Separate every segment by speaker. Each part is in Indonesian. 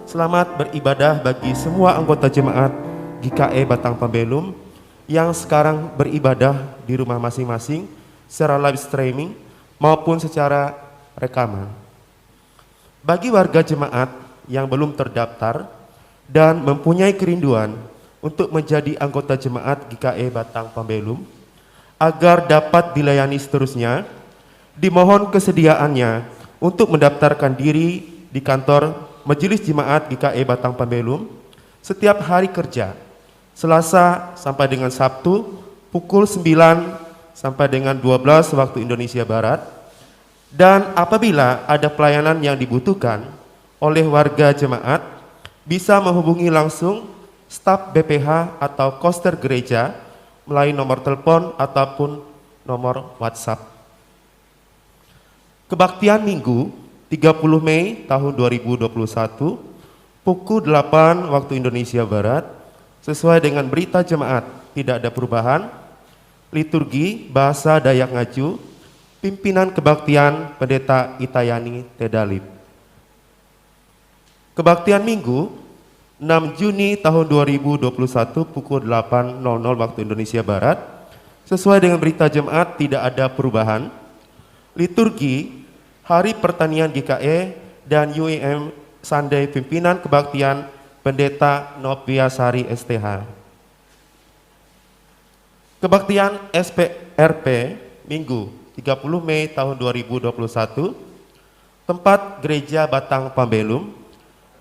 Speaker 1: Selamat beribadah bagi semua anggota jemaat GKE Batang Pembelum yang sekarang beribadah di rumah masing-masing secara live streaming maupun secara rekaman. Bagi warga jemaat yang belum terdaftar dan mempunyai kerinduan untuk menjadi anggota jemaat GKE Batang Pembelum agar dapat dilayani seterusnya, dimohon kesediaannya untuk mendaftarkan diri di kantor Majelis Jemaat GKE Batang Pembelum setiap hari kerja, Selasa sampai dengan Sabtu pukul 9 sampai dengan 12 waktu Indonesia Barat. Dan apabila ada pelayanan yang dibutuhkan oleh warga jemaat, bisa menghubungi langsung staf BPH atau koster gereja melalui nomor telepon ataupun nomor WhatsApp. Kebaktian Minggu 30 Mei tahun 2021 pukul 8 waktu Indonesia Barat sesuai dengan berita jemaat tidak ada perubahan. Liturgi bahasa Dayak Ngaju, pimpinan kebaktian Pendeta Itayani Tedalip. Kebaktian Minggu 6 Juni tahun 2021 pukul 8.00 waktu Indonesia Barat sesuai dengan berita jemaat tidak ada perubahan. Liturgi Hari Pertanian GKE dan UIM Sunday pimpinan kebaktian Pendeta Nopiasari STH. Kebaktian SPRP Minggu 30 Mei tahun 2021 tempat Gereja Batang Pembelum,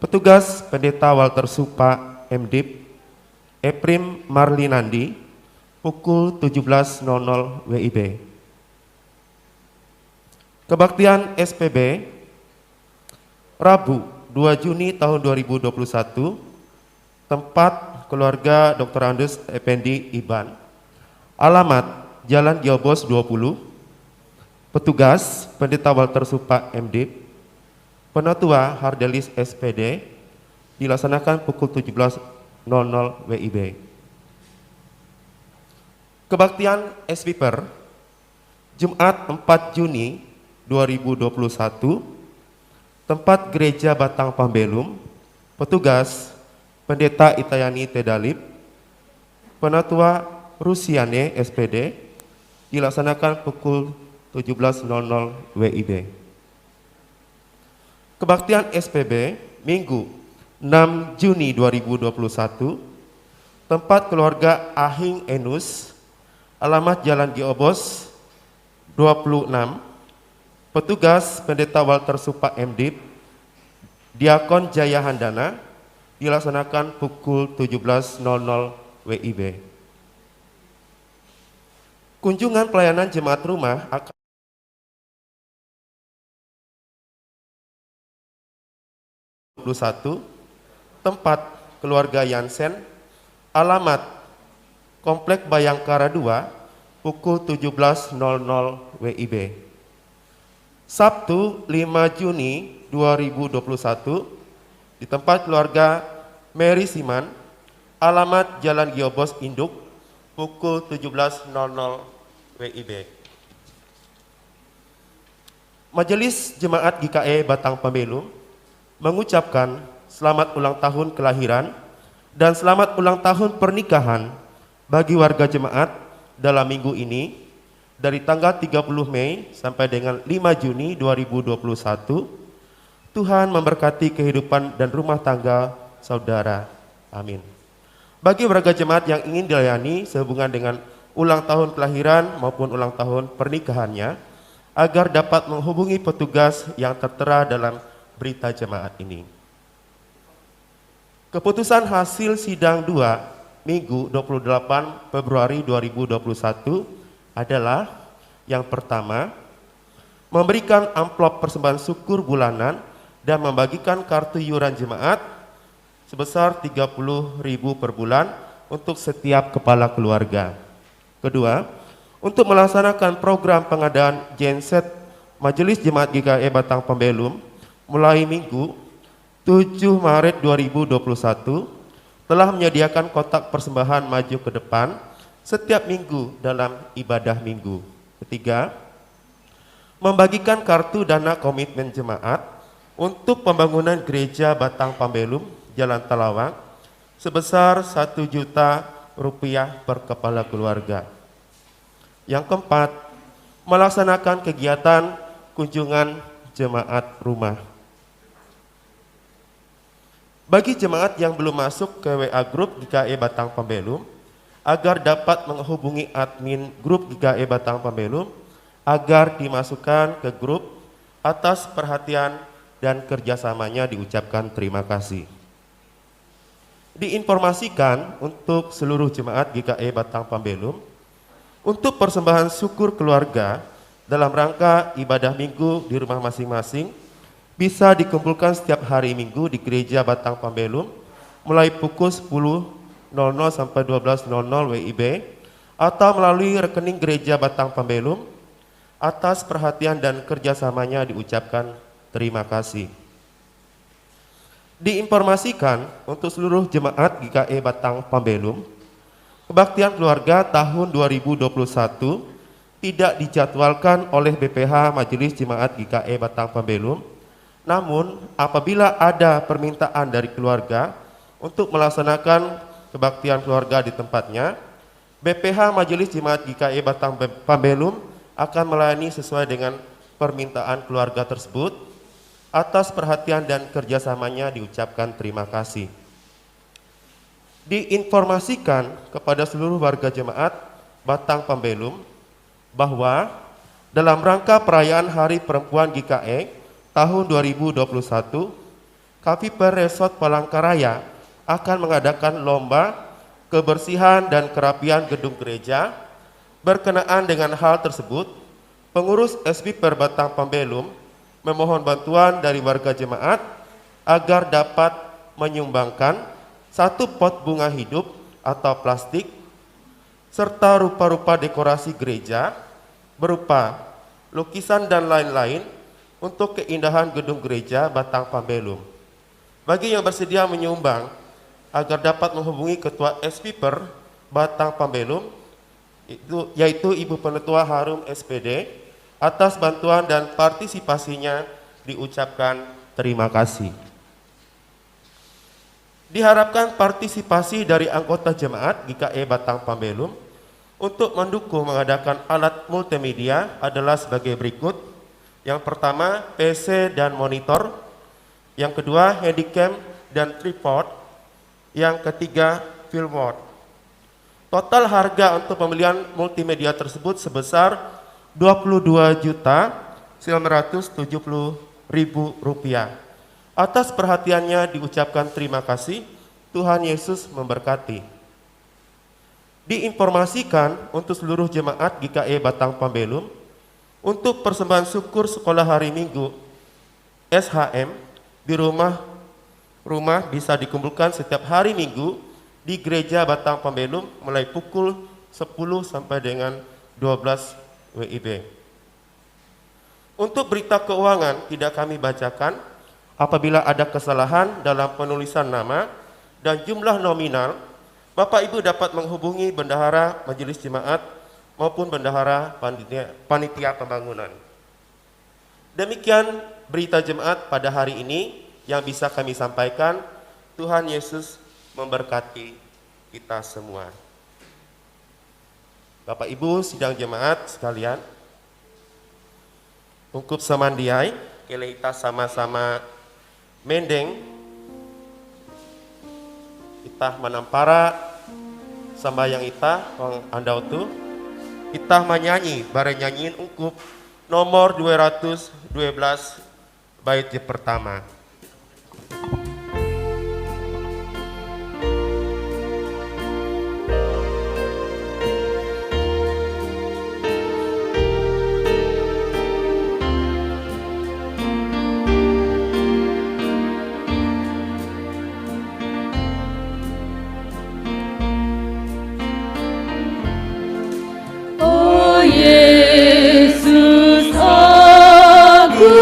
Speaker 1: petugas Pendeta Walter Supa MDIP Eprim Marlinandi pukul 17.00 WIB. Kebaktian SPB Rabu 2 Juni tahun 2021 tempat keluarga Dr. Andes Effendi Iban, alamat Jalan Giobos 20, petugas Pendeta Walter Supa MDIP, Penatua Hardelis SPD, dilaksanakan pukul 17.00 WIB. Kebaktian SPIPER Jumat 4 Juni 2021 tempat Gereja Batang Pembelum, petugas Pendeta Itayani Tedalip, Penatua Rusiane SPD, dilaksanakan pukul 17.00 WIB. Kebaktian SPB Minggu 6 Juni 2021 tempat keluarga Ahing Enus, alamat Jalan Giobos 26, petugas Pendeta Walter Supa MDIP, Diakon Jaya Handana, dilaksanakan pukul 17.00 WIB. Kunjungan pelayanan jemaat rumah akan tempat keluarga Yansen, alamat Komplek Bayangkara 2, pukul 17.00 WIB. Sabtu 5 Juni 2021 di tempat keluarga Mary Siman, alamat Jalan Giobos Induk, pukul 17.00 WIB. Majelis Jemaat GKE Batang Pembelum mengucapkan selamat ulang tahun kelahiran dan selamat ulang tahun pernikahan bagi warga jemaat dalam minggu ini dari tanggal 30 Mei sampai dengan 5 Juni 2021. Tuhan memberkati kehidupan dan rumah tangga saudara. Amin. Bagi warga jemaat yang ingin dilayani sehubungan dengan ulang tahun kelahiran maupun ulang tahun pernikahannya, agar dapat menghubungi petugas yang tertera dalam berita jemaat ini. Keputusan hasil sidang 2 Minggu 28 Februari 2021 adalah yang pertama, memberikan amplop persembahan syukur bulanan dan membagikan kartu iuran jemaat sebesar 30.000 per bulan untuk setiap kepala keluarga. Kedua, untuk melaksanakan program pengadaan genset Majelis Jemaat GKE Batang Pembelum mulai Minggu 7 Maret 2021 telah menyediakan kotak persembahan maju ke depan setiap minggu dalam ibadah minggu. Ketiga, membagikan kartu dana komitmen jemaat untuk pembangunan gereja Batang Pambelum, Jalan Talawang, sebesar 1 juta rupiah per kepala keluarga. Yang keempat, melaksanakan kegiatan kunjungan jemaat rumah. Bagi jemaat yang belum masuk ke WA Group GKE Batang Pambelum, agar dapat menghubungi admin grup GKE Batang Pambelum, agar dimasukkan ke grup, atas perhatian dan kerjasamanya diucapkan terima kasih. Diinformasikan untuk seluruh jemaat GKE Batang Pambelum, untuk persembahan syukur keluarga dalam rangka ibadah minggu di rumah masing-masing, bisa dikumpulkan setiap hari minggu di gereja Batang Pambelum, mulai pukul 10.00 sampai 12.00 WIB, atau melalui rekening gereja Batang Pambelum. Atas perhatian dan kerjasamanya diucapkan terima kasih. Diinformasikan untuk seluruh jemaat GKE Batang Pambelum, kebaktian keluarga tahun 2021 tidak dijadwalkan oleh BPH Majelis Jemaat GKE Batang Pambelum. Namun apabila ada permintaan dari keluarga untuk melaksanakan kebaktian keluarga di tempatnya, BPH Majelis Jemaat GKE Batang Pambelum akan melayani sesuai dengan permintaan keluarga tersebut. Atas perhatian dan kerjasamanya diucapkan terima kasih. Diinformasikan kepada seluruh warga jemaat Batang Pambelum bahwa dalam rangka perayaan Hari Perempuan GKE tahun 2021, Kaviper Resort Palangkaraya akan mengadakan lomba kebersihan dan kerapian gedung gereja. Berkenaan dengan hal tersebut, pengurus SBPer Batang Pambelum memohon bantuan dari warga jemaat agar dapat menyumbangkan 1 pot bunga hidup atau plastik serta rupa-rupa dekorasi gereja berupa lukisan dan lain-lain untuk keindahan gedung gereja Batang Pambelum. Bagi yang bersedia menyumbang, agar dapat menghubungi Ketua SBPer Batang Pambelum, yaitu Ibu Penetua Harum SPD. Atas bantuan dan partisipasinya diucapkan terima kasih. Diharapkan partisipasi dari anggota jemaat GKE Batang Pambelum untuk mendukung mengadakan alat multimedia adalah sebagai berikut. Yang pertama, PC dan monitor. Yang kedua, handycam dan tripod. Yang ketiga, filmboard. Total harga untuk pembelian multimedia tersebut sebesar Rp22.970.000. Atas perhatiannya diucapkan terima kasih. Tuhan Yesus memberkati. Diinformasikan untuk seluruh jemaat GKE Batang Pambelum, untuk persembahan syukur sekolah hari Minggu SHM di rumah bisa dikumpulkan setiap hari Minggu di gereja Batang Pambelum mulai pukul 10 sampai dengan 12 WIB. Untuk berita keuangan tidak kami bacakan. Apabila ada kesalahan dalam penulisan nama dan jumlah nominal, Bapak Ibu dapat menghubungi bendahara majelis jemaat maupun bendahara panitia pembangunan. Demikian berita jemaat pada hari ini yang bisa kami sampaikan. Tuhan Yesus memberkati kita semua. Bapak Ibu sidang jemaat sekalian, ungkup samandiai, kita sama-sama mendeng, kita menampara sambayang kita andau tu, kita menyanyi bareng nyanyiin ungkup nomor 212 bait yang pertama.
Speaker 2: Yesus, aku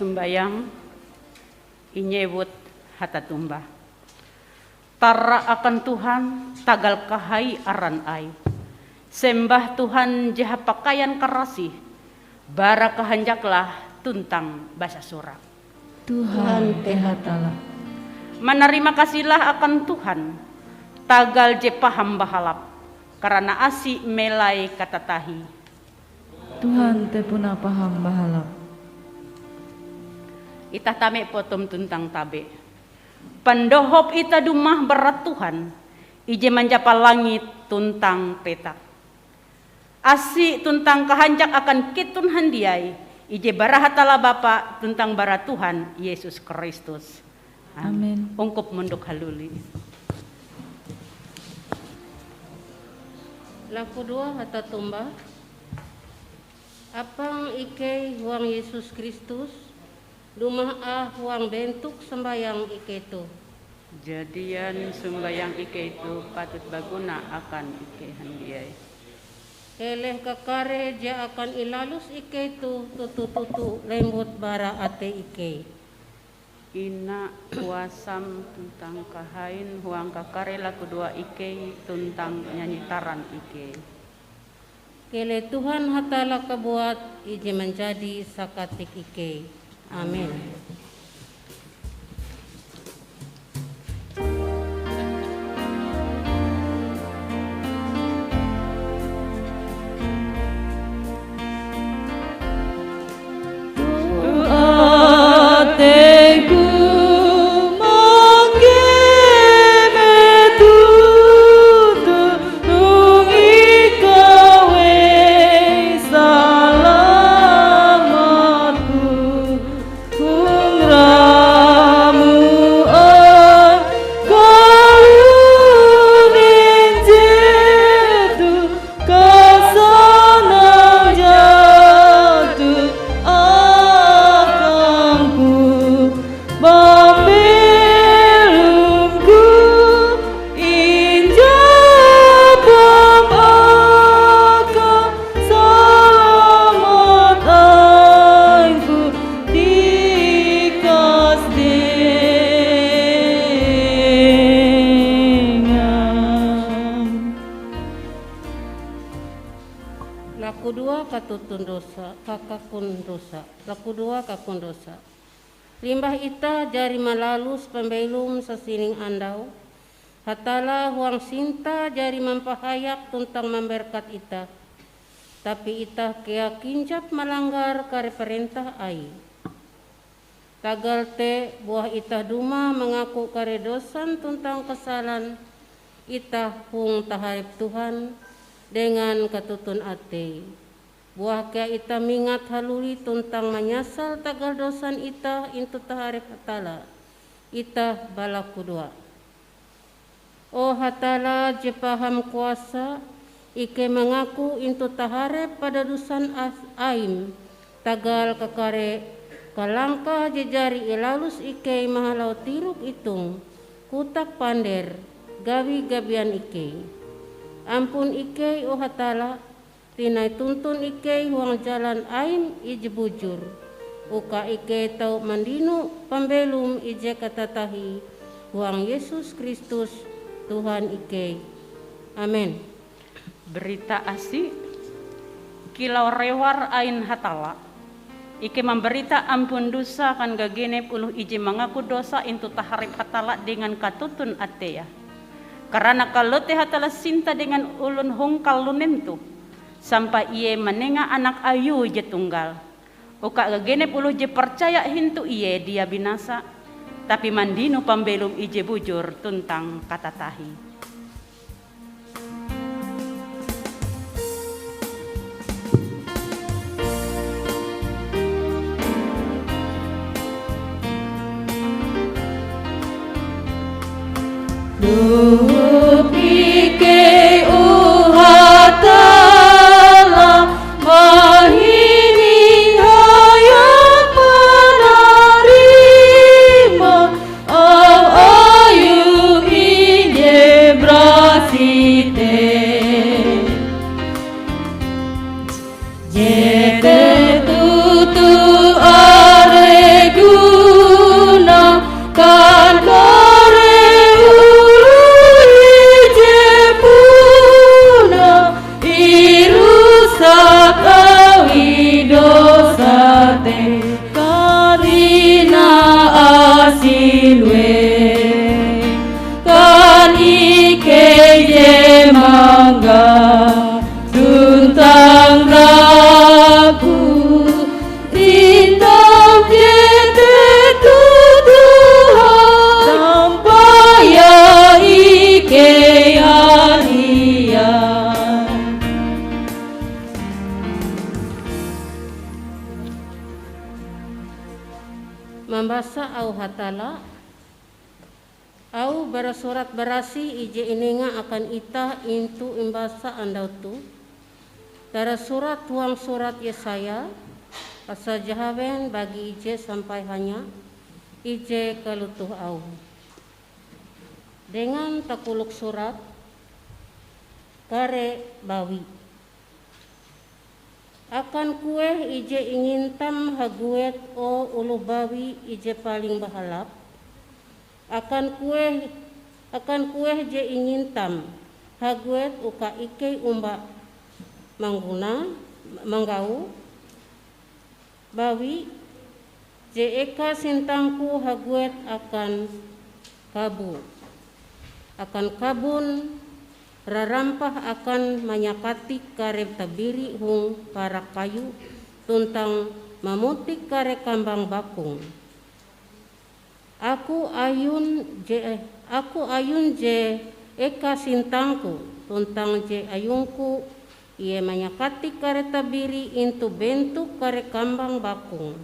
Speaker 2: sembayang inyebut hatatumba. Tara akan Tuhan tagal kahai aran ai. Sembah Tuhan jaha pakaian karasih. Bara kahanjaklah tuntang basa surak.
Speaker 3: Tuhan tehatala.
Speaker 2: Menerima kasihlah akan Tuhan. Tagal je paham bahalap. Karena asi melai katatahi.
Speaker 3: Tuhan te puna paham bahalap.
Speaker 2: Itah tame potom tuntang tabe. Pendohop ita dumah berat Tuhan. Ije menjapa langit tuntang petak. Asi tuntang kehanjak akan kitun handiai. Ije barahatala Bapa tuntang barat Tuhan Yesus Kristus.
Speaker 3: Amin.
Speaker 2: Ungkup munduk haluli.
Speaker 4: Laku dua hatatumba. Apang ike huang Yesus Kristus. Dumah huang bentuk sembayang ike tu.
Speaker 2: Jadian sembayang ike itu patut baguna akan ike handiai.
Speaker 4: Keleh kakare ja akan ilalus ike tu tutu lembut bara ate ike.
Speaker 2: Ina kuasam tentang kahain huang kakare laku dua ike tentang nyanyitaran ike.
Speaker 4: Kele Tuhan hatala kebuat ije menjadi sakatik ike. Amin. Laku dua katutun dosa, kakakun dosa. Laku dua kakun dosa. Limbah ita jari malalus pembelum sesining andau. Hatala huang sinta jari mempahayak tuntang memberkat ita. Tapi ita kea kinjap melanggar kare perintah ai. Tagal te buah ita duma mengaku kare dosan tuntang kesalahan. Ita hung taharip Tuhan dengan ketutun ate. Buah kea ita mingat haluli tuntang menyasal tagal dosan ita intu taharip hatala. Ita balaku dua. Oh hatala je paham kuasa, ike mengaku intu taharep pada dusan aim. Tagal kekare kalangkah jejari ilalus ike mahalau tiruk itung. Kutak pander, gawi-gabian ike. Ampun ike oh hatala, tinai tuntun ike huang jalan aim ije bujur. Uka ike tau mandinu pambelum ije katatahi huang Yesus Kristus Tuhan ike. Amin.
Speaker 2: Berita asih kilau rewar ain hatala. Ike memberita ampun dosa kan gagenep uluh ije mengaku dosa intu taharip hatala dengan katutun ateya. Karena kalau teh hatala sinta dengan ulun hongkal lunentu sampai iye menenga anak ayu je tunggal. Uka gagenep uluh je percaya hintu iye dia binasa. Tapi mandinu pambelum ije bujur tuntang kata tahi.
Speaker 3: Ike uhatala mahining hayat penerima au ayu ije
Speaker 4: mambasa au hatala au berasurat berasi ije inenga akan ita intu imbasa andau tu dara surat tuang surat Yesaya pasal jahawen bagi ije sampai hanya ije kalutuh au dengan takuluk surat kare bawi akan kue ije ingin tam haguet o ulu bawi ije paling bahalap akan kue je ingin tam haguet uka ike umba manggau bawi je eka sintangku haguet akan kabun rarampah akan manyakati kare tabiri hung parak kayu tuntang mamutik kare kambang bakung. Aku ayun je eka sintangku tuntang je ayungku ia manyakati kare tabiri intu bentuk kare kambang bakung.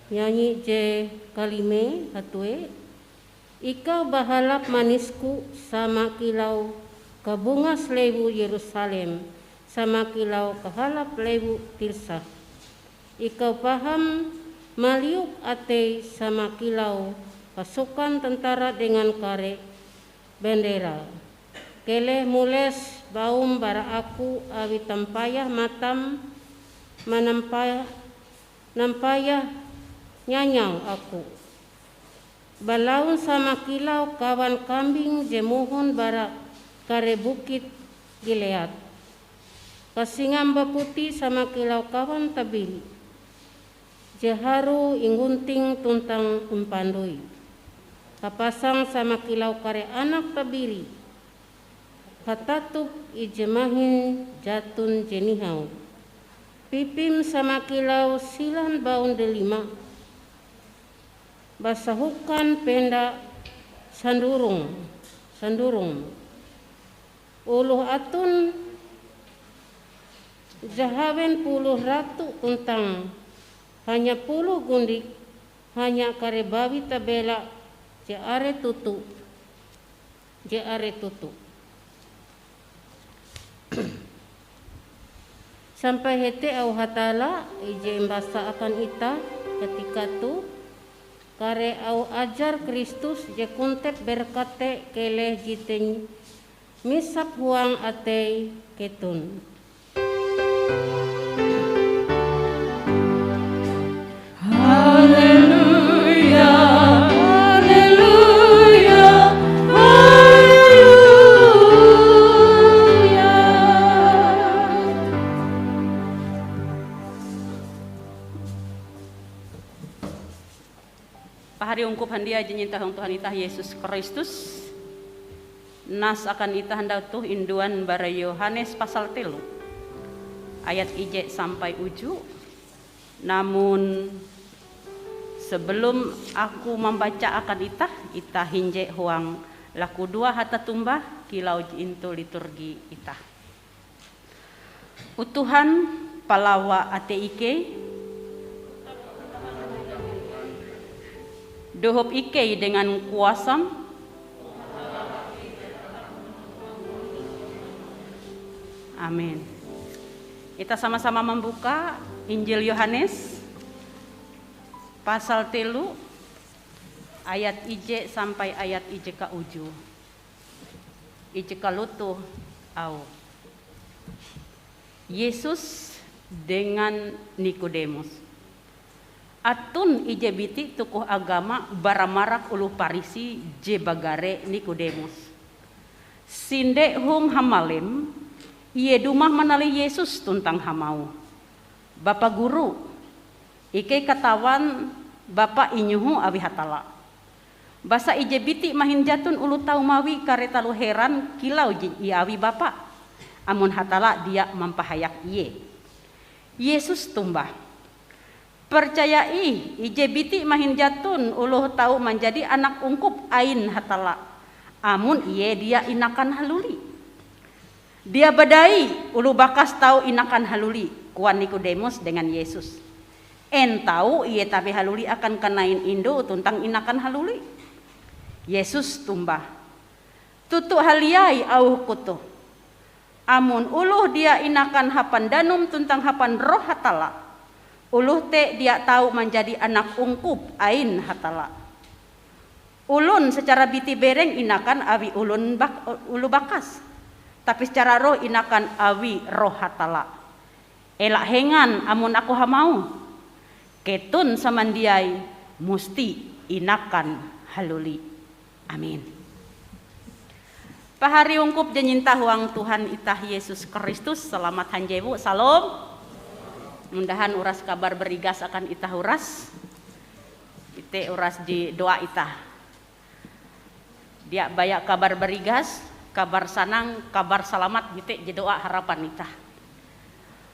Speaker 4: Nyanyi je kalime hatue ika bahalap manisku sama kilau kabungas lewu Yerusalem sama kilau kahalap lewu Tirsa. Ikau paham maliuk ate sama kilau pasukan tentara dengan kare bendera. Kele mules baum bara aku awi tampayah matam nampayah nyanyau aku. Balaun sama kilau kawan kambing jemuhun bara kare bukit Gilead. Kasingam baputi sama kilau kawan tabiri. Jeharu ingunting tuntang empandoi. Kapasang sama kilau kare anak tabiri. Hatatup ijemahin jatun jenihau. Pipim sama kilau silan baun delima. Basahukan penda sandurung. Uluh atun jahawen puluh ratu untang hanya puluh gundik hanya kare bawi tabela je are tutu sampai hete au hatala ije embasa akan ita ketika tu kare au ajar Kristus je kuntep berkate keleh jiteng misap huang atei ketun.
Speaker 3: Haleluya, haleluya, haleluya.
Speaker 2: Pahari ungkup handia jenyintah Tuhan itah Yesus Kristus. Nas akan itah handau tuh induan bara Yohanes pasal 3 ayat ije sampai uju. Namun sebelum aku membaca akan itah hinje huang laku 2 hata tumbah kilau intu liturgi itah. Utuhan palawa ate ike dohop ike dengan kuasam amin. Kita sama-sama membuka Injil Yohanes pasal 3 ayat ije sampai ayat ije ka uju. Ije ka lutuh au. Yesus dengan Nikodemus. Atun ije biti tukuh agama baramarak ulu Parisi je bagare Nikodemus. Sinde hung hamalem iye dumah manali Yesus tuntang hamau. Bapak guru, ike katawan Bapak inyuhu awi hatala. Basa ije biti mahin jatun ulu tau mawi kare talu heran kilau iawi Bapak. Amun hatala dia mampahayak iye. Yesus tumbah. Percayai ije biti mahin jatun ulu tau menjadi anak ungkup ain hatala. Amun iye dia inakan haluli. Dia badai ulu bakas tahu inakan haluli kuan Nikodemus dengan Yesus. En tahu ia tapi haluli akan kenain Indo tentang inakan haluli. Yesus tumbah. Tutu haliai au kutu. Amun uluh dia inakan hapan danum tentang hapan roh hatala. Uluh te dia tahu menjadi anak ungkup ain hatala. Ulun secara biti bereng inakan awi ulu bakas. Tapi secara roh inakan awi roh hatala. Elak hengan amun aku hamau. Ketun samandiai musti inakan haluli. Amin. Pahari ungkup jenyinta huang Tuhan itah Yesus Kristus. Selamat hanjewu. Salam. Mundahan uras kabar berigas akan itah uras. Ite uras di doa itah. Dia banyak kabar berigas. Kabar sanang, kabar selamat gitu jadi doa harapan itah.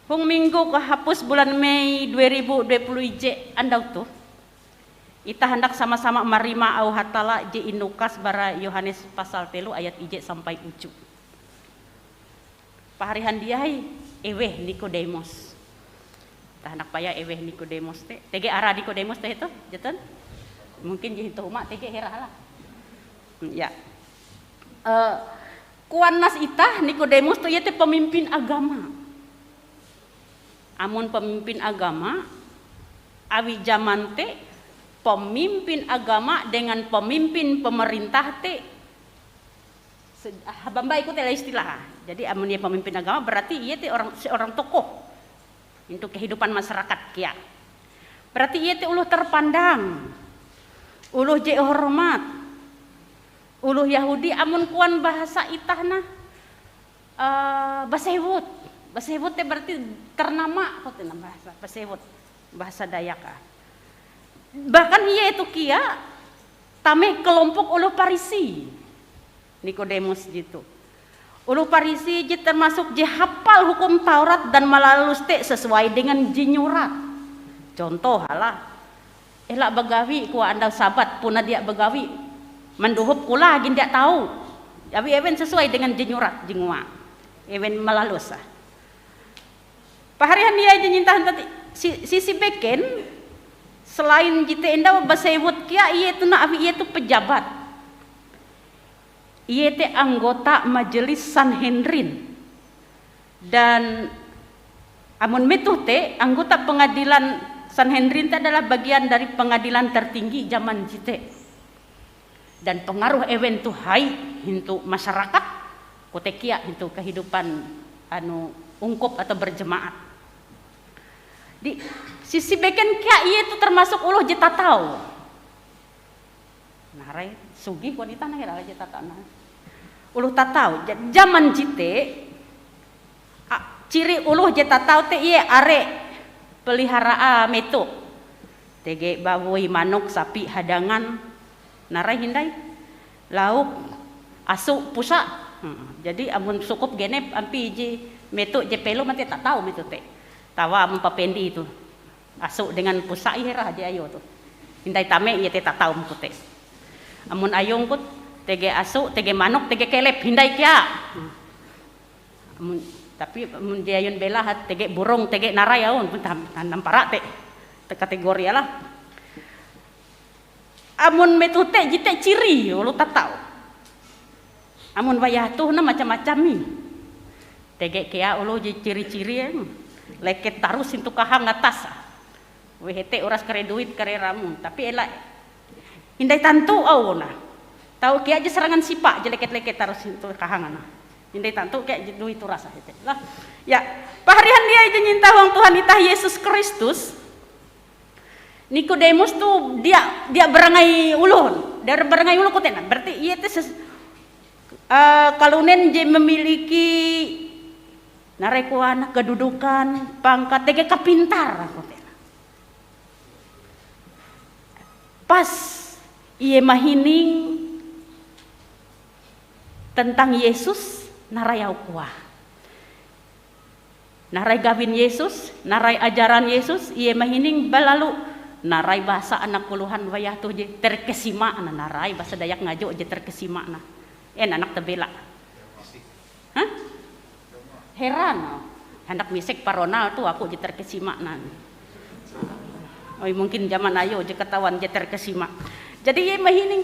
Speaker 2: Hung minggu kehapus bulan Mei 2020 je andau tuh. Itah hendak sama-sama marima au hatala je inukas bara Yohanes pasal 3 ayat ije sampai ucu. Paharihan diai eweh Nikodemus. Tah hendak paya eweh Nikodemus teh. Tege arah Nikodemus teh itu, jatan. Mungkin je itu umat tege herah lah. Ya. Kuan nas itah Nikodemus tuh ieu teh pemimpin agama. Amun pemimpin agama awi zaman teh pemimpin agama dengan pemimpin pemerintah teh habamba ikut istilah. Jadi amun dia pemimpin agama berarti ieu teh seorang tokoh untuk kehidupan masyarakat kia. Berarti ieu teh uluh terpandang. Uluh je hormat. Uluh Yahudi amun kuan bahasa itahna basewut. Basewut teh berarti ternama kok bahasa basewut, bahasa Dayak. Bahkan ia itu kia tameh kelompok uluh Parisi. Nikodemus gitu. Uluh Parisi je termasuk je hafal hukum Taurat dan malalus teh sesuai dengan jinyurat. Contoh halah elak begawi ku andal sabat puna dia begawi menduhup kula gin dia tahu. Tapi even sesuai dengan jinyurat jingua. Even malalus. Paharian dia nyintah tadi sisi beken selain jite enda basewut kia ieu teh na abi ieu teh pejabat. Ieu teh anggota majelis Sanhedrin. Dan amun mituh teh anggota pengadilan Sanhedrin teh adalah bagian dari pengadilan tertinggi zaman jite. Dan pengaruh event tu hai untuk masyarakat kotekia untuk kehidupan anu ungkup atau berjemaat. Di sisi beken kia ieu itu termasuk uluh je tatau. Narai sugih wanita na hera je tatau. Uluh tatau zaman jite ciri uluh je tatau teh ieu are pelihara meto. Tege baboy manuk sapi hadangan narai hindai lauk asuk pusa. Jadi amun sukup genep ampi je metu je pelo mati tak tahu metu teh tawa amun papendi itu asuk dengan pusa ihera aja ayo tuh hindai tame ieu teh tak tahu metu teh amun ayung put tege asuk tege manuk tege kelep hindai kia. Amun tapi amun diayun bela tege burung tege narai aun pun nampara teh kategori lah. Amun metu teh jite ciri ulu tatau. Amun wayah tuh na macam-macam nih. Tege kea ulu je ciri-ciri leket tarus into kahang atas. Weh teh uras kare duit kare ramu, tapi elak hindai tantu auna. Tahu kea aja serangan sipak je leket-leket tarus into kahangana. Hindai tantu kea duit uras teh. Lah ya, paharihan dia aja nyinta wong Tuhan itah Yesus Kristus. Nikodemus tuh dia berangai ulun, dia berangai ulun kotena. Berarti ia teh kalunen je memiliki narekuan kedudukan, pangkat tege kapintar kotena. Pas ia mahining tentang Yesus narayau kuah. Narai gawin Yesus, narai ajaran Yesus, ia mahining balalu narai bahasa anak puluhan wayah tuh je terkesima na narai bahasa Dayak ngajo je terkesima na anak tebela. Hah? heran. Hendak misek paronal tuh aku jeter kesimaknan. Oh, mungkin zaman ayo je ketahuan jeter kesimak. Jadi ye mahining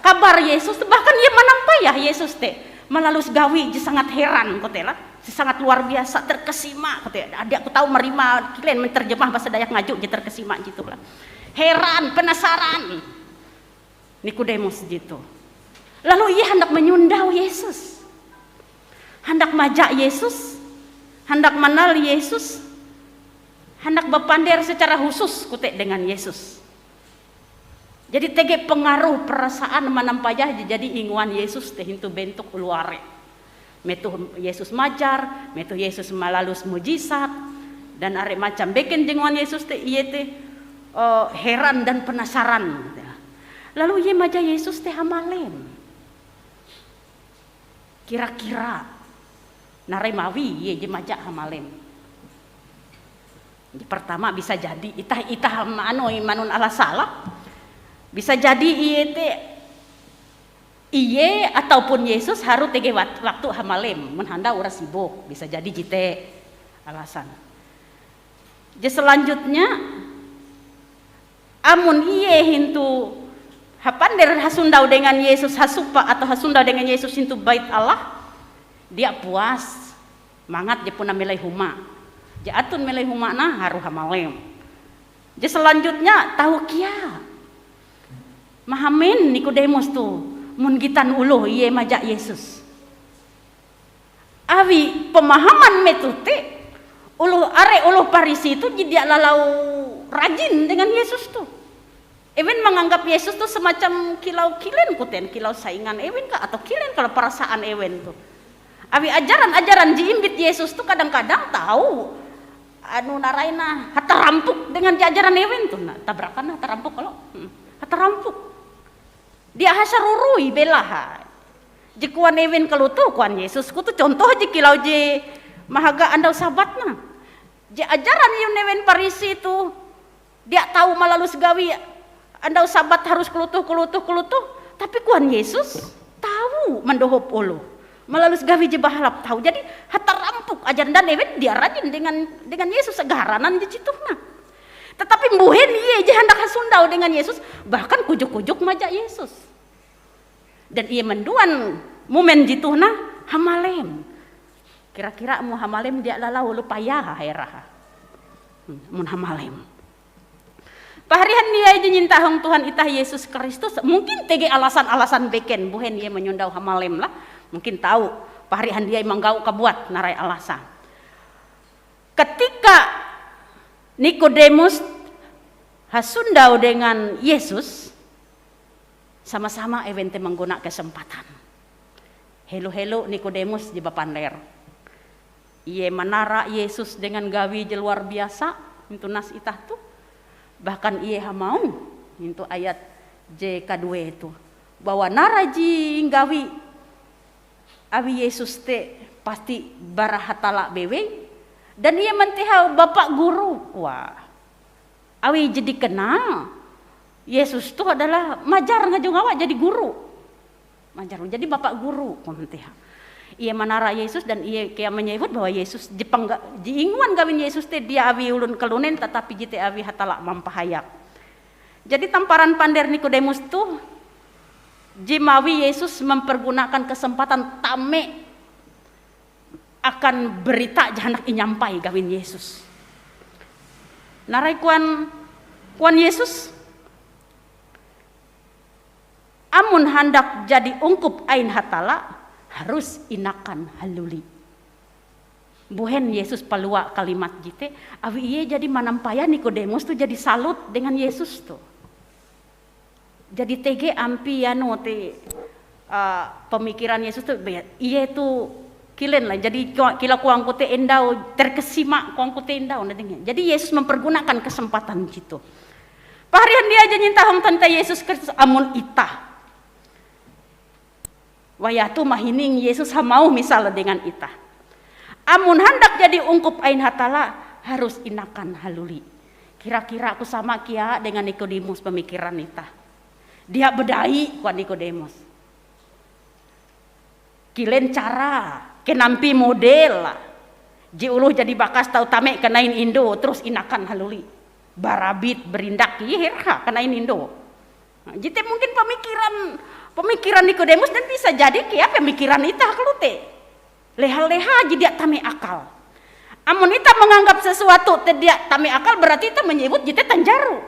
Speaker 2: kabar Yesus, bahkan ye menampai ya Yesus teh melalui gawi je sangat heran kote lah, sangat luar biasa terkesima kote. Adik aku tahu merima kilen menterjemah bahasa Dayak ngajuk je terkesima gitu lah. Heran, penasaran. Nikodemus gitu. Lalu ia hendak menyundau Yesus. Hendak majak Yesus, hendak menal Yesus, hendak berpander secara khusus kutek dengan Yesus. Jadi tege pengaruh perasaan menampayah jadi inguan Yesus teh itu bentuk luare. Metu Yesus majar, metu Yesus malalus mujizat dan arek macam beken jenguan Yesus teh ieu teh heran dan penasaran. Lalu ieu maja Yesus teh hamalem. Kira-kira naremawi ye je majak hamalem. Pertama bisa jadi itah manun ala salah. Bisa jadi iye ataupun Yesus harus tege waktu hamalem menhanda urang sibuk, bisa jadi jite alasan. Jadi selanjutnya amun iye hintu hapander hasundau dengan Yesus hasupa atau hasundau dengan Yesus hintu bait Allah, dia puas mangat je puna milih huma. Je atun milih huma na haru hamalem. Je selanjutnya tahu kia. Mahamin Nikodemus tuh mun gitan uluh iye majak Yesus. Awi pemahaman metute uluh Parisi itu jadi lalau rajin dengan Yesus tuh. Ewen menganggap Yesus tuh semacam kilau-kilen kuten, kilau saingan ewen kah atau kilen kalau perasaan ewen tuh. Abi ajaran-ajaran jiimbit Yesus tuh kadang-kadang tahu anu naraina hatarampuk dengan ajaran ewen tuh. Nah, tabrakan hatarampuk kalau hatarampuk. Dia hasarurui belaha. Jekuan ewen kelutu kuan Yesus ku tuh contoh aja kilau je mahaga andau sabatna. Je ajaran yun ewen Parisi itu dia tahu malalus gawi andau sabat harus kelutuh, tapi kuan Yesus tahu mendohop ulu. Malalus gawi je bahalap tahu. Jadi hatarampuk ajaran dan ewen dia rajin dengan Yesus segaranan je cituhna. Tetapi mbuhen iye je hendak hasundau dengan Yesus, bahkan kujuk-kujuk majak Yesus. Dan ia menduan momen jituhna hamalem. Kira-kira mu hamalem dia lalau lupaya hairaha. Mun hamalem. Paharihan dia je nyintahong Tuhan itah Yesus Kristus, mungkin tege alasan-alasan beken buhen ia menyundau hamalem lah. Mungkin tahu paharihan dia manggau kabuat narai alasan. Ketika Nikodemus hasundau dengan Yesus, sama-sama evente menggunakan kesempatan. Helo Nikodemus di bapander. Ia menara Yesus dengan gawi je luar biasa, itu nas itah tuh. Bahkan ia hamau, itu ayat J kedua itu. Bahwa nara ji gawi awi Yesus te pasti barahatala bewe. Dan ia mentihau bapak guru. Wah, awi jadi kenal Yesus itu adalah majar ngajung awak jadi guru. Majar jadi bapak guru mentihau. Ia menara Yesus dan ia kayak menyebut bahwa Yesus diinguan gawin Yesus teh dia awi ulun kelunen tetapi jite awi hatala mampahayak. Jadi tamparan pander Nikodemus tuh jimawi Yesus mempergunakan kesempatan tame akan berita jahanak inyampai gawin Yesus. Narai kuan Yesus amun hendak jadi ungkup ain hatala harus inakan haluli. Buhen Yesus palua kalimat jite awi iye jadi manampaya Nikodemus tuh jadi salut dengan Yesus tuh. Jadi tege ampi anu te pemikiran Yesus tuh iye tuh kilen lah, jadi kila kuang kute endau terkesima kuang kute endau nantinya. Jadi Yesus mempergunakan kesempatan gitu. Paharian dia aja nyintahong tanta Yesus Kristus amun itah. Wayatu mahining Yesus hamau misalnya dengan itah. Amun hendak jadi ungkup ain hatala harus inakan haluli. Kira-kira aku sama kia dengan Nikodemus pemikiran itah. Dia bedai kuan Nikodemus. Kilen cara kenampi model lah. Ji uluh jadi bakas tau tame kenain Indo terus inakan haluli. Barabit berindak yirha kenain Indo. Nah, jite mungkin pemikiran Nikodemus dan bisa jadi kia pemikiran itah kelute. Leha-leha jadi tame akal. Amun ita menganggap sesuatu tidak tame akal berarti ita menyebut jite tanjaru.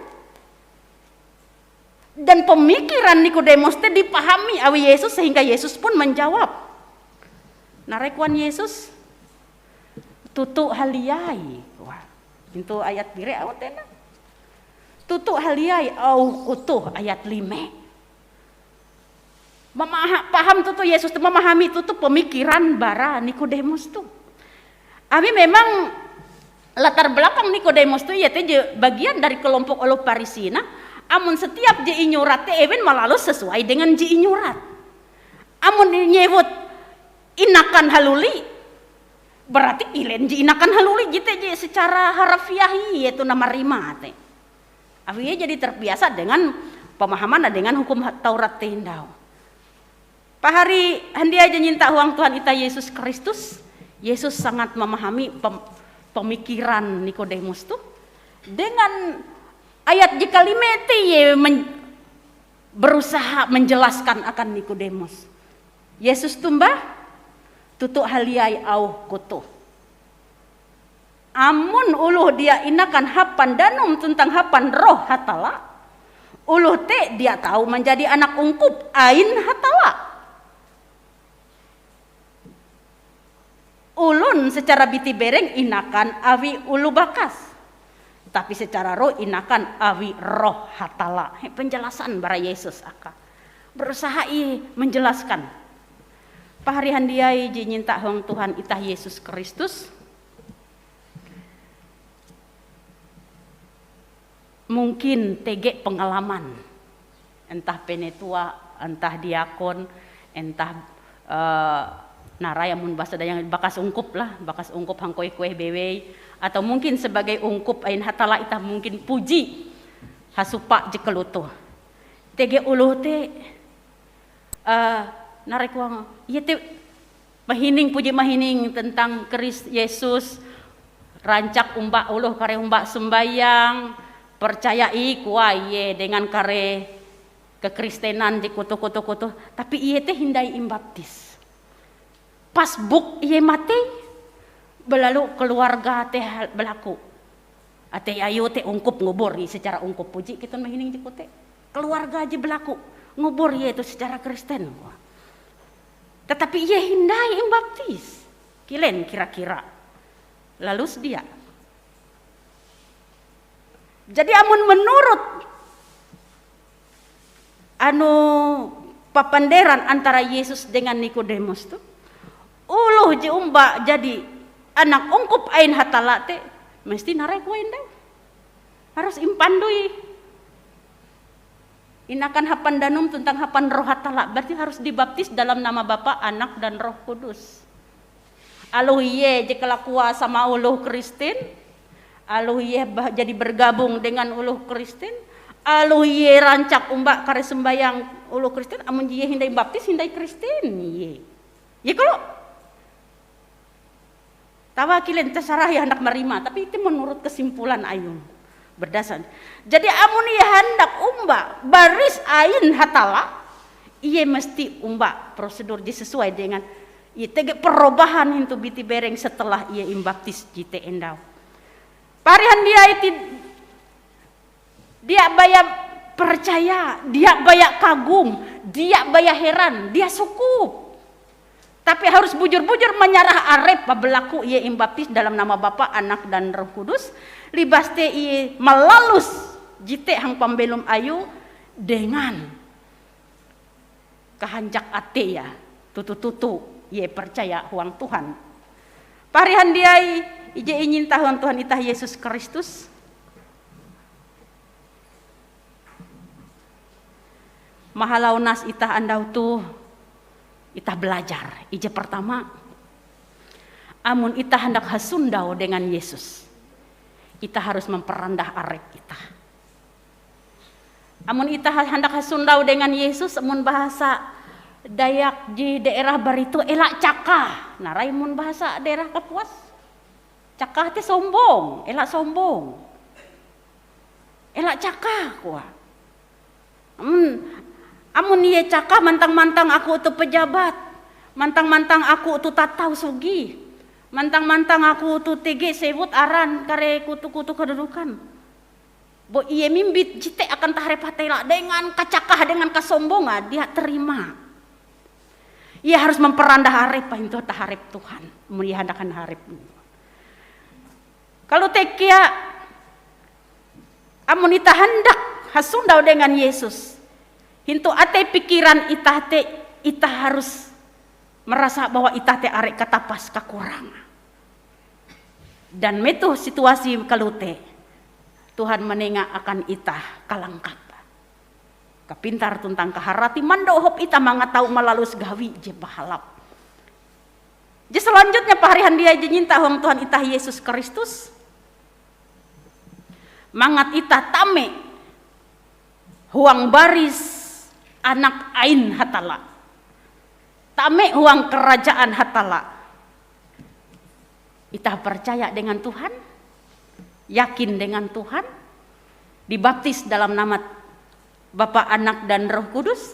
Speaker 2: Dan pemikiran Nikodemus teh dipahami awi Yesus sehingga Yesus pun menjawab. Narekuan Yesus tutu haliai. Wah, itu ayat bire awat enak. Tutu haliai au kutuh ayat 5. Paham tutu Yesus tuh memahami tutu pemikiran bara Nikodemus tuh. Abi memang latar belakang Nikodemus tuh ya teh bagian dari kelompok olo Parisina. Amun setiap ji inyurat teh even malalu sesuai dengan ji inyurat. Amun nyebut inakan haluli berarti ilen ji inakan haluli jite ji secara harafiahi yaitu nama rima teh. Abi jadi terbiasa dengan pemahaman dengan hukum Taurat tendau. Pahari handia aja nyinta huang Tuhan ita Yesus Kristus. Yesus sangat memahami pemikiran Nikodemus tuh dengan ayat jika limeti berusaha menjelaskan akan Nikodemus. Yesus tumbah tutuk haliai au kutuh. Amun uluh dia inakan hapan danum tentang hapan roh hatala. Uluh te dia tahu menjadi anak ungkup ain hatala. Ulun secara biti bereng inakan awi ulu bakas. Tapi secara roh inakan awi roh hatala. Penjelasan bara Yesus aka. Berusaha menjelaskan. Paharihan dia nyinta hong Tuhan itah Yesus Kristus. Mungkin tege pengalaman. Entah penetua, entah diakon, entah naraya mun bahasa dayang bakas ungkup lah, bakas ungkup hangkoi kue bewe atau mungkin sebagai ungkup ain hatala itah mungkin puji hasupa jekelutuh. Tege uluh te narek wang ieu teh mahining puji mahining tentang Kristus Yesus rancak umbak uluh kare umbak sembayang percayai kuaye dengan kare kekristenan di kutu tapi ieu teh hindai imbaptis. Pas buk ieu mati belalu keluarga teh berlaku. Ate ayu teh ungkup ngubur secara ungkup puji kita mahining di teh. Keluarga aja berlaku ngubur ieu itu secara Kristen. Tetapi ieu hindai imbaptis. Kilen kira-kira. Lalu dia. Jadi amun menurut papanderan antara Yesus dengan Nikodemus tuh uluh je umba jadi anak ungkup ain hatala teh mesti narek wae endang. Harus impandui. Inakan hapan danum tentang hapan roh hatala berarti harus dibaptis dalam nama Bapa, Anak dan Roh Kudus. Aluh iye je kelakua sama uluh Kristen. Aluh iye jadi bergabung dengan uluh Kristen. Aluh iye rancak umbak kare sembayang uluh Kristen amun iye hindai baptis hindai Kristen iye. Ye kalau tawakilen terserah ya hendak merima, tapi itu menurut kesimpulan ayun berdasar. Jadi amun ia hendak umbak baris ain hatala, ia mesti umbak prosedur sesuai dengan ia perubahan itu biti bereng setelah ia imbaptis jite endau. Parihan dia itu dia baya percaya, dia baya kagum, dia baya heran, dia sukup. Tapi harus bujur-bujur menyerah arep berlaku ia imbaptis dalam nama Bapa, Anak dan Roh Kudus. Libas te ia melalus jite hang pambelum ayu dengan kehanjak ate ya. Tutu-tutu ia percaya huang Tuhan. Parihan dia ije ingin tahuan Tuhan itah Yesus Kristus. Mahalaunas itah andau tuh itah belajar. Ije pertama, amun itah hendak hasundau dengan Yesus, itah harus memperendah arep itah. Amun itah hendak hasundau dengan Yesus, amun bahasa Dayak di daerah Barito elak cakah. Narai mun bahasa daerah Kapuas Cakah teh sombong, elak sombong. Elak cakah kuah. Amun iye cakah mantang-mantang aku tu pejabat. Mantang-mantang aku tu tatau sugi. Mantang-mantang aku tu tege sebut aran kare kutu-kutu kedudukan. Bo iye mimbit jite akan taharep hatela dengan kacakah dengan kesombongan dia terima. Ia harus memperandah harep itu taharep Tuhan, melihatkan harep. Kalau tekia amun ita hendak hasundau dengan Yesus. Hintu ate pikiran ita harus merasa bahwa ita te arek katapas kekurangan. Dan metu situasi kalute Tuhan menengah akan ita kalangkap. Kapintar tentang keharati mandohop ita mangatau malalus gawi je bahalap. Je selanjutnya paharihan dia je nyinta huang Tuhan ita Yesus Kristus. Mangat ita tame huang baris anak ain hatala. Tame huang kerajaan hatala. Ita percaya dengan Tuhan, yakin dengan Tuhan, dibaptis dalam nama Bapa, Anak dan Roh Kudus,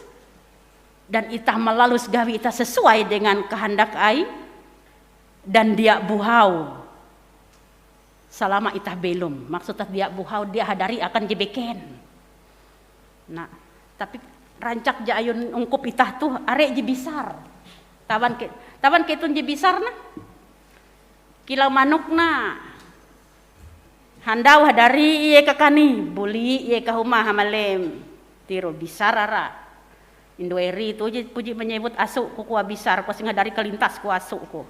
Speaker 2: dan ita melalus gawi ita sesuai dengan kehendak ai, dan dia buhau selama ita belum. Maksudnya dia buhau dia hadari akan jebeken. Nah, tapi rancak jayun ungkup ita tuh arek je besar. Tawan ketun je besar na. Kilau manukna. Handau hadari iye kakani, buli iye kahumah hamalem. Tiro besar ara. Indoeri itu je puji menyebut asuk ku kuah besar, ku singa dari kelintas ku asuk ku.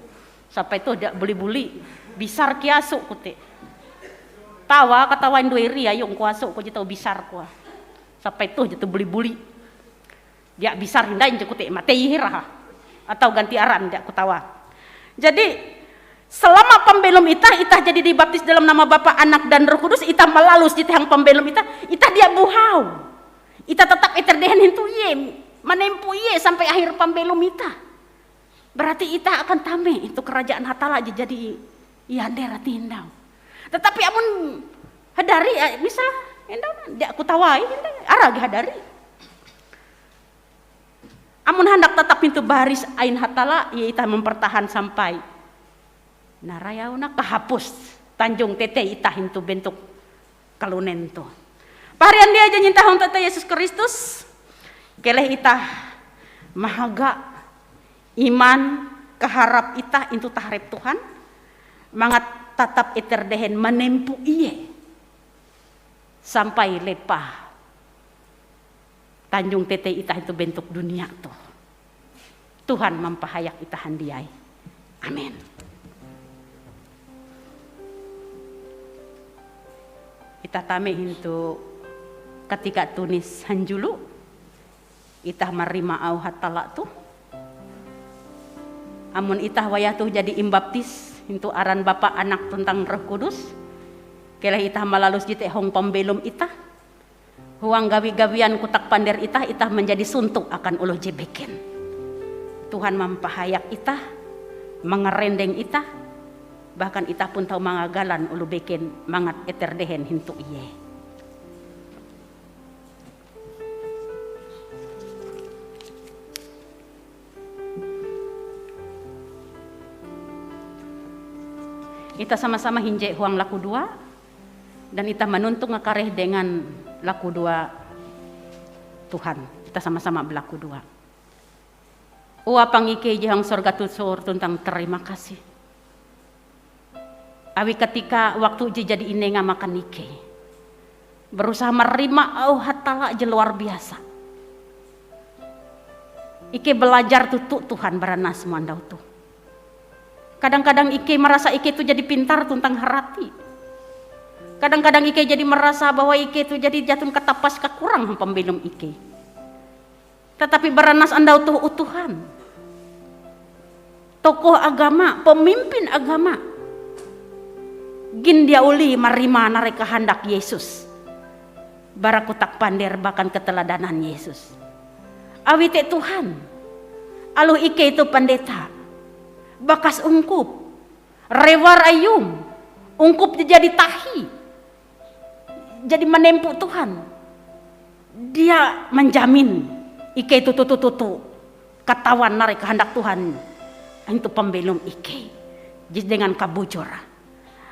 Speaker 2: Sampai itu dak buli-buli besar ki asuk ku te. Tawa katawa Indoeri ayung ku asuk ku je tau besar ku. Sampai itu je tu buli-buli. Dia besar hindain je ku te matei hirah. Atau ganti aran dak ku tawa. Jadi selama pembelum ita jadi dibaptis dalam nama Bapa, Anak dan Roh Kudus, ita melalus di tihang pembelum ita dia buhau. Ita tetap eterdehen hintu ye, menempuh ye sampai akhir pembelum ita. Berarti ita akan tame itu kerajaan hatala jadi iandera tindau. Tetapi amun hadari misal endau dia aku tawai arah ge hadari. Amun hendak tetap pintu baris ain hatala ye ita mempertahan sampai narayauna kahapus Tanjung Tete ita hintu bentuk kalunen tu. Paharian dia aja nyinta hong tete Yesus Kristus. Keleh ita mahaga iman keharap ita intu taharep Tuhan. Mangat tatap eterdehen menempuh iye sampai lepah Tanjung Tete ita itu bentuk dunia tuh. Tuhan mempahayak ita handiai. Amin. Ita tame hintu ketika tunis hanjulu itah marima au hatala tuh. Amun itah wayah tuh jadi imbaptis hintu aran Bapa, Anak tentang Roh Kudus. Keleh itah malalus jite hong pembelum itah. Huang gawi-gawian kutak pander itah menjadi suntuk akan uluh jebeken. Tuhan mempahayak itah, mengerendeng itah, bahkan itah pun tahu mangagalan ulu beken mangat eterdehen hintu iye. Ita sama-sama hinje huang laku dua dan ita menuntung ngakareh dengan laku dua Tuhan. Kita sama-sama berlaku dua. Ua pangike jahang sorga tusur tentang terima kasih. Awi ketika waktu jadi inenga makan ike. Berusaha menerima au hatala je luar biasa. Ike belajar tutuk Tuhan beranas mandau tuh. Kadang-kadang Ike merasa Ike itu jadi pintar tentang harati. Kadang-kadang Ike jadi merasa bahwa Ike itu jadi jatun katapas kekurang pembelum Ike. Tetapi beranas andau tuh utuhan. Tokoh agama, pemimpin agama. Gin dia uli marima nareka handak Yesus. Barakutak pander bahkan keteladanan Yesus. Awite Tuhan. Alu Ike itu pendeta. Bakas ungkup, rewar ayum, ungkup jadi tahi, jadi menempuh Tuhan. Dia menjamin ike tutu katawan nari kehendak Tuhan itu pembelum ike dengan kabujur.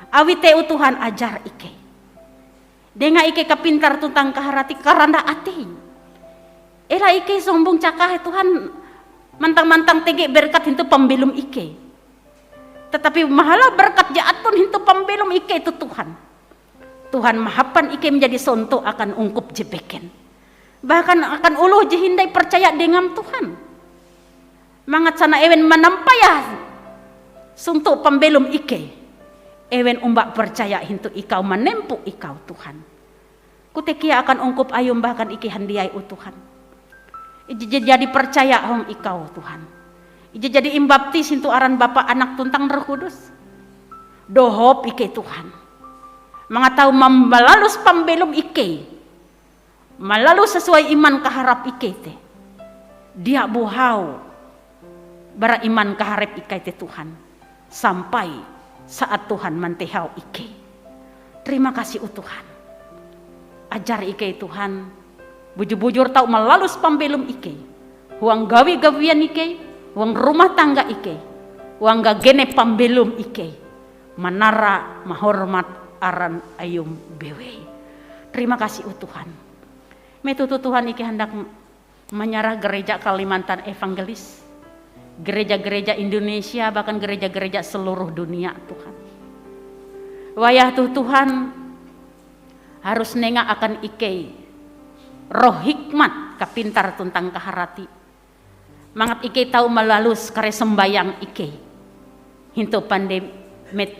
Speaker 2: Awi teu Tuhan ajar ike. Denga ike kapintar tentang kaharati karanda ati. Ela ike sombong cakah Tuhan mantang-mantang tege berkat itu pembelum ike. Tetapi mahala berkat jaatun itu pembelum ike itu Tuhan. Tuhan mahapan ike menjadi sonto akan ungkup jebeken. Bahkan akan uluh jehindai percaya dengan Tuhan. Mangat sana ewen menampayah suntuk pembelum ike. Ewen umbak percaya hintu ikau menempuh ikau Tuhan. Kutekia akan ungkup ayum bahkan ike handiai Tuhan. Ije jadi percaya hong ikau Tuhan. Ije jadi imbaptis hintu aran Bapa Anak tuntang Roh Kudus. Dohop ike Tuhan. Mangatau membalalus pembelum ike. Malalu sesuai iman kaharap ike te. Dia buhau bara iman kaharap ike te Tuhan. Sampai saat Tuhan mantehau ike. Terima kasih Tuhan. Ajar ike Tuhan. Bujur-bujur tau melalus pembelum ike. Huang gawi-gawian ike. Huang rumah tangga ike. Huang gagene pembelum ike. Menara mahormat aran ayum bewe. Terima kasih Tuhan. Metutu Tuhan ike hendak menyerah gereja Kalimantan evangelis. Gereja-gereja Indonesia, bahkan gereja-gereja seluruh dunia Tuhan. Wayah Tuhan harus nengak akan ike roh hikmat kapintar tentang kaharati. Mangat ike tahu melalus kare sembayang ike hintu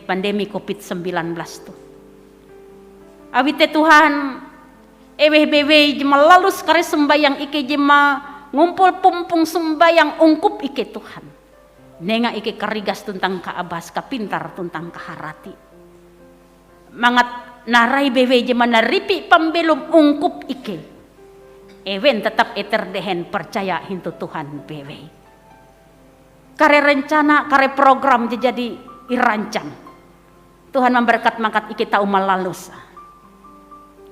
Speaker 2: pandemi COVID-19 tu. Awite Tuhan ewe melalus kare sembayang ike jema ngumpul pumpung sembayang ungkup ike Tuhan. Nenga ike karigas tentang kaabas kapintar tentang kaharati. Mangat narai bewe jema naripi pembelum ungkup ike. Ewen tetap eterdehen percaya hintu Tuhan bewe. Kare rencana, kare program jadi irancang. Tuhan memberkat mangkat ike tahu melalus.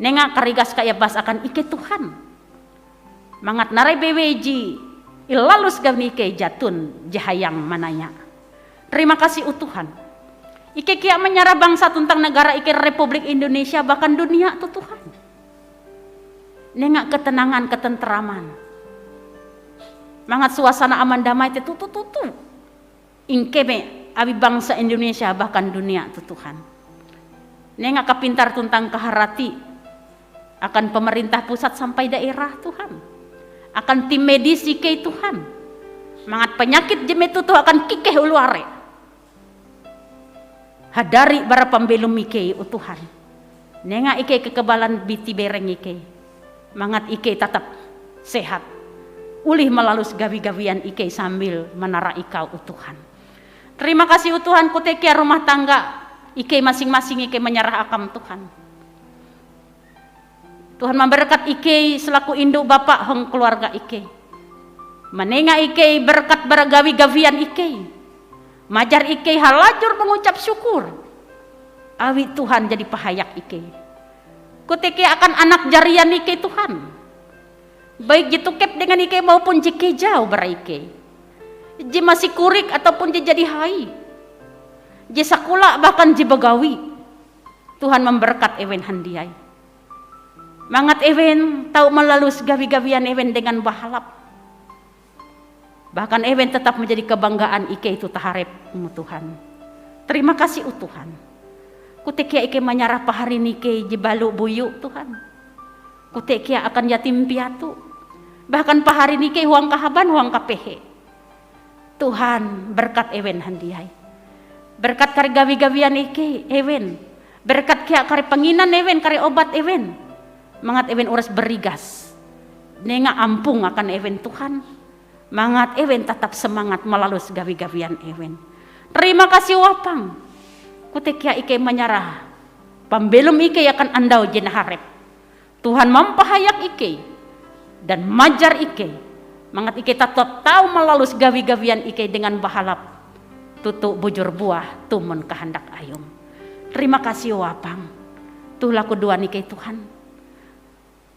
Speaker 2: Nenga karigas kaya bas akan ike Tuhan. Mangat narai beweji ilalus gavni ike jatun jahayang mananya. Terima kasih Tuhan. Ike kia menyerah bangsa tentang negara ike Republik Indonesia bahkan dunia tu Tuhan. Nengak ketenangan, ketenteraman. Mangat suasana aman damai itu tutu. Ingkeme abi bangsa Indonesia bahkan dunia tu Tuhan. Nengak kapintar tentang kaharati akan pemerintah pusat sampai daerah Tuhan. Akan tim medis ike Tuhan. Mangat penyakit jemetu tu akan kikeh uluare. Hadari bara pembelum ike Tuhan. Nengak ike kekebalan biti bereng ike. Mangat ike tetap sehat. Ulih melalus gawi-gawian ike sambil menara ikau Tuhan. Terima kasih Tuhan kutekia rumah tangga ike masing-masing ike menyerah akam Tuhan. Tuhan memberkat ike selaku induk bapak hong keluarga ike. Menenga ike berkat bergawi-gawian ike. Majar ike halajur mengucap syukur. Awi Tuhan jadi pahayak ike. Kutiki akan anak jarian ike Tuhan. Baik jitu kep dengan ike maupun jike jauh beraike. Ji masih kurik ataupun ji jadi hai. Ji sakula bahkan ji begawi. Tuhan memberkat ewen handiai. Mangat ewen tahu melalus gawi-gawian ewen dengan bahalap. Bahkan ewen tetap menjadi kebanggaan ike itu taharepmu Tuhan. Terima kasih Tuhan. Kutekia ike menyerah pahari nike jebalu buyu Tuhan. Kutekia akan yatim piatu. Bahkan pahari nike huang kahaban huang kapehe. Tuhan berkat ewen handiai. Berkat kari gawi-gawian ike ewen. Berkat kia kari penginan ewen, kari obat ewen. Mangat ewen uras berigas. Nenga ampung akan ewen Tuhan. Mangat ewen tetap semangat melalui gawi-gawian ewen. Terima kasih wapang. Kutekia ike menyerah. Pembelum ike akan andau jen harep. Tuhan mempahayak ike. Dan majar ike. Mangat ike tetap tahu melalui gawi-gawian ike dengan bahalap. Tutuk bujur buah tumun kehendak ayum. Terima kasih wapang. Tuh laku dua nike Tuhan.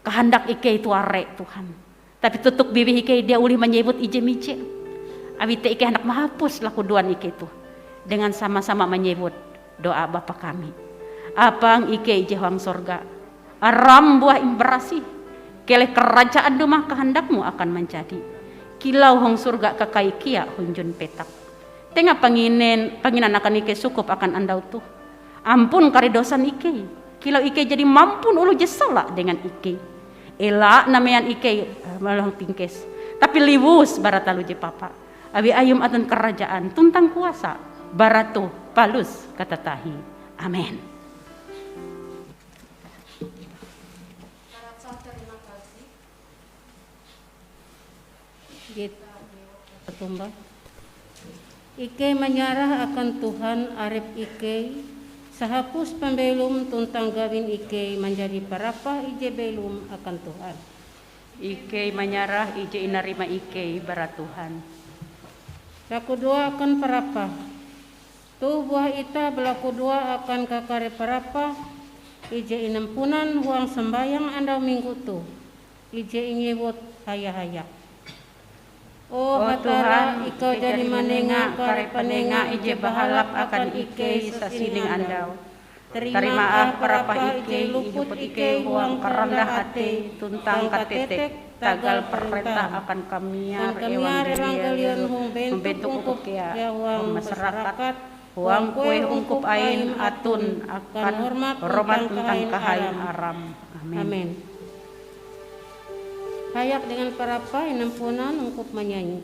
Speaker 2: Kehendak ike itu arek Tuhan. Tapi tutup bibi ike dia uli menyebut ije mice. Awite ike hendak menghapus laku dua nike itu. Dengan sama-sama menyebut doa Bapa kami. Apang ike ije huang sorga. Aram buah imbrasi. Keleh kerajaan dumah kehendakmu akan menjadi. Kilau hong surga kakai kia hunjun petak. Tengah panginan akan ike sukup akan andau tuh. Ampun kari dosan ike. Kilau ike jadi mampun ulu jesala dengan ike. Elak namayan ike malang pingkes. Tapi liwus baratalu je papa. Abi ayum atun kerajaan tuntang kuasa. Baratu palus kata tahi. Amin.
Speaker 4: Ketumba. Ike menyerah akan Tuhan arep ike, sahapus pembelum tuntang gawin ike menjadi parapah ije belum akan Tuhan.
Speaker 2: Ike menyerah ije inarima ike barat Tuhan.
Speaker 4: Laku dua akan parapah. Tuh buah ita belaku dua akan kakare parapah, ije inempunan huang sembayang andau minggu tuh. Ije ingewot haya-hayak. Oh Tuhan, Ikau jadi manenga kare panenga ije bahalap akan ike sasining andau. Terima ah parapah ike luput ike huang karandah hati tuntang katetek tagal perintah akan kamiar evangelion membentuk hukum kia huang masyarakat huang kue ungkup ain atun akan hormat tentang kahayan aram. Amin. Hayak dengan parapah inempunan ungkup menyanyi.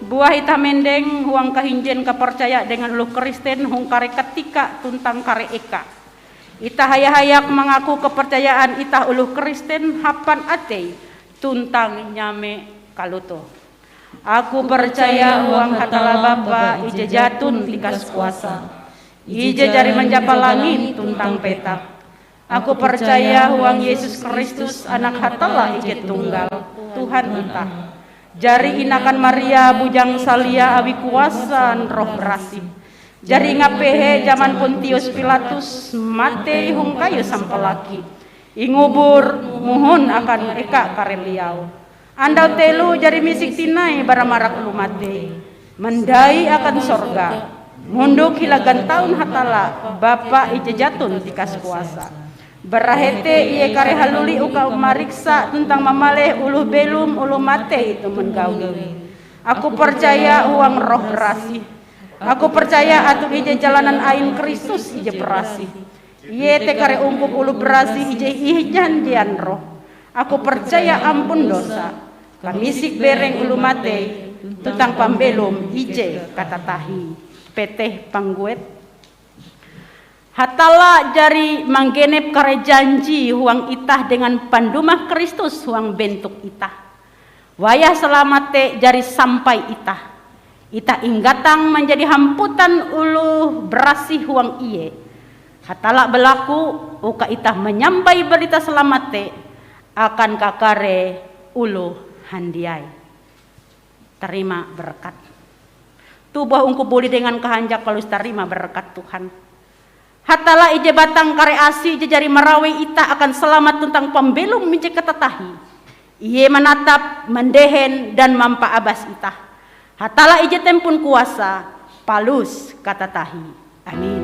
Speaker 2: Buah ita mendeng huang kahinjen kapercaya dengan ulu Kristen hung kare ketika tuntang kare eka. Ita hayak mengaku kepercayaan ita ulu Kristen hapan ate tuntang nyame kaluto. Aku percaya huang hatala Bapa ije jatun likas kuasa. Ije jari menjapa langit tuntang petak. Aku percaya huang Yesus Kristus anak hatala ije tunggal Tuhan ita. Jari inakan Maria bujang salia awi kuasan roh berasi. Jari ngapehe zaman Pontius Pilatus mate hung kayu sampelaki. Ingubur muhun akan eka kareliau. Andau telu jari misik tinai baramarak lumate. Mendai akan sorga. Munduk hilagan tahun hatala. Bapa ije jatun tikas kuasa. Berahete iye kare haluli uka mariksa tentang mamaleh uluh belum uluh mate itu menggawi. Aku percaya uang roh berasi. Aku percaya atu ije jalanan ain Kristus ije berasi. Iye te kare ungkup ulu berasi ije janjian roh. Aku percaya ampun dosa. Pamisik bereng ulu mate tentang pambelum ije kata tahi. Peteh pangguet. Hatala jari manggenep kare janji huang itah dengan pandumah Kristus huang bentuk itah. Wayah selamat te jari sampai itah. Itah inggatang menjadi hamputan ulu berasi huang iye. Hatala berlaku uka itah menyampai berita selamat te akan kakare ulu handiai. Terima berkat. Tubuh ungku buli dengan kehanjak kalau terima berkat Tuhan. Hatala ije batang kare asi ije jari marawi itah akan selamat tentang pembelum mije ketatahi. Iye menatap, mendehen dan mampa abas itah. Hatala ije tempun kuasa, palus kata tahi. Amin.